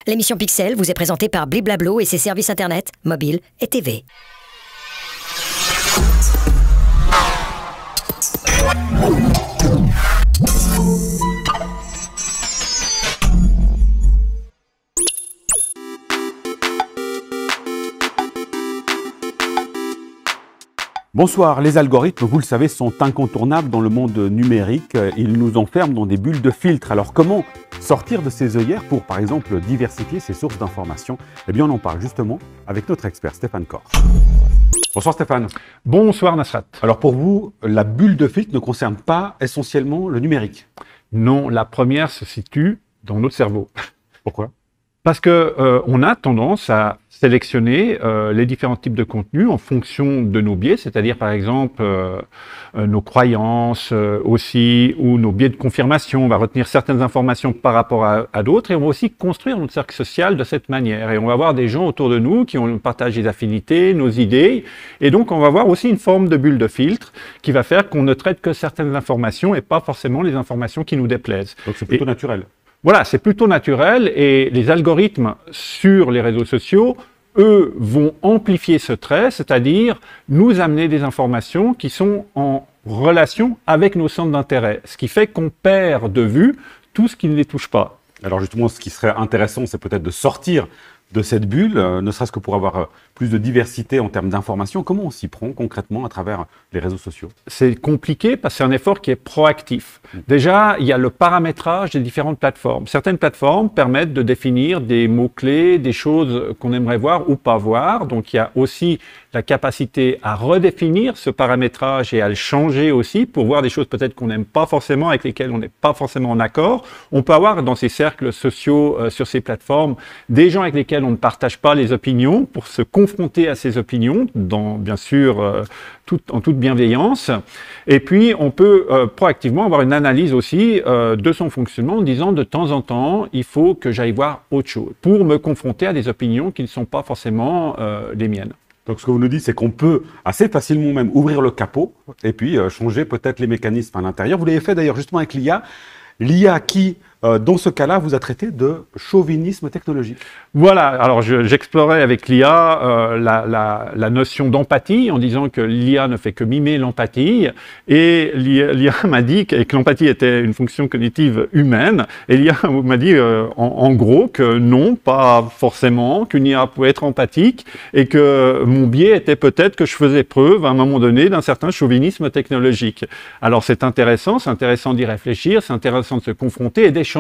L'émission Pixel vous est présentée par Bliblablo et ses services internet, mobile et TV. Bonsoir, les algorithmes, vous le savez, sont incontournables dans le monde numérique. Ils nous enferment dans des bulles de filtre. Alors comment sortir de ces œillères pour, par exemple, diversifier ses sources d'informations? Eh bien, on en parle justement avec notre expert Stéphane Corr. Bonsoir Stéphane. Bonsoir Nasrat. Alors pour vous, la bulle de filtre ne concerne pas essentiellement le numérique? Non, la première se situe dans notre cerveau. Pourquoi? Parce que on a tendance à sélectionner les différents types de contenus en fonction de nos biais, c'est-à-dire par exemple nos croyances aussi, ou nos biais de confirmation. On va retenir certaines informations par rapport à d'autres, et on va aussi construire notre cercle social de cette manière. Et on va avoir des gens autour de nous qui partagent des affinités, nos idées, et donc on va avoir aussi une forme de bulle de filtre qui va faire qu'on ne traite que certaines informations et pas forcément les informations qui nous déplaisent. Donc c'est plutôt naturel. Voilà, c'est plutôt naturel, et les algorithmes sur les réseaux sociaux, eux, vont amplifier ce trait, c'est-à-dire nous amener des informations qui sont en relation avec nos centres d'intérêt, ce qui fait qu'on perd de vue tout ce qui ne les touche pas. Alors justement, ce qui serait intéressant, c'est peut-être de sortir de cette bulle, ne serait-ce que pour avoir plus de diversité en termes d'informations. Comment on s'y prend concrètement à travers les réseaux sociaux? C'est compliqué parce que c'est un effort qui est proactif. Déjà, il y a le paramétrage des différentes plateformes. Certaines plateformes permettent de définir des mots-clés, des choses qu'on aimerait voir ou pas voir. Donc, il y a aussi la capacité à redéfinir ce paramétrage et à le changer aussi pour voir des choses peut-être qu'on n'aime pas forcément, avec lesquelles on n'est pas forcément en accord. On peut avoir dans ces cercles sociaux, sur ces plateformes, des gens avec lesquels on ne partage pas les opinions pour se confronter à ces opinions, bien sûr en toute bienveillance. Et puis, on peut proactivement avoir une analyse aussi de son fonctionnement en disant de temps en temps, il faut que j'aille voir autre chose pour me confronter à des opinions qui ne sont pas forcément les miennes. Donc ce que vous nous dites, c'est qu'on peut assez facilement même ouvrir le capot et puis changer peut-être les mécanismes à l'intérieur. Vous l'avez fait d'ailleurs justement avec l'IA. L'IA qui, dans ce cas-là, vous a traité de chauvinisme technologique. Voilà, alors j'explorais avec l'IA la notion d'empathie en disant que l'IA ne fait que mimer l'empathie, et l'IA m'a dit que l'empathie était une fonction cognitive humaine, et l'IA m'a dit en gros que non, pas forcément, qu'une IA pouvait être empathique, et que mon biais était peut-être que je faisais preuve à un moment donné d'un certain chauvinisme technologique. Alors c'est intéressant d'y réfléchir, c'est intéressant de se confronter et d'échanger.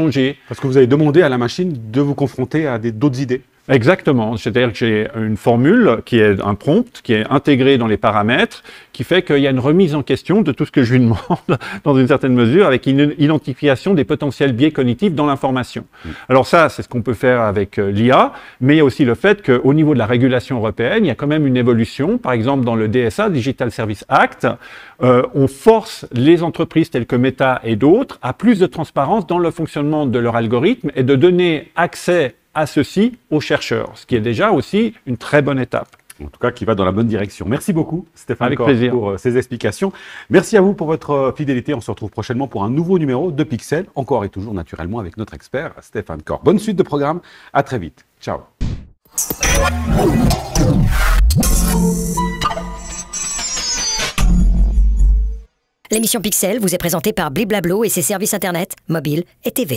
Parce que vous avez demandé à la machine de vous confronter à d'autres idées. Exactement, c'est-à-dire que j'ai une formule qui est un prompt, qui est intégré dans les paramètres, qui fait qu'il y a une remise en question de tout ce que je lui demande, dans une certaine mesure, avec une identification des potentiels biais cognitifs dans l'information. Alors ça, c'est ce qu'on peut faire avec l'IA, mais il y a aussi le fait qu'au niveau de la régulation européenne, il y a quand même une évolution. Par exemple, dans le DSA, Digital Service Act, on force les entreprises telles que Meta et d'autres à plus de transparence dans le fonctionnement de leur algorithme et de donner accès à ceci aux chercheurs, ce qui est déjà aussi une très bonne étape. En tout cas, qui va dans la bonne direction. Merci beaucoup, Stéphane Corr, pour ces explications. Merci à vous pour votre fidélité. On se retrouve prochainement pour un nouveau numéro de Pixel, encore et toujours naturellement avec notre expert, Stéphane Corr. Bonne suite de programme. À très vite. Ciao. L'émission Pixel vous est présentée par Bliblablo et ses services internet, mobile et TV.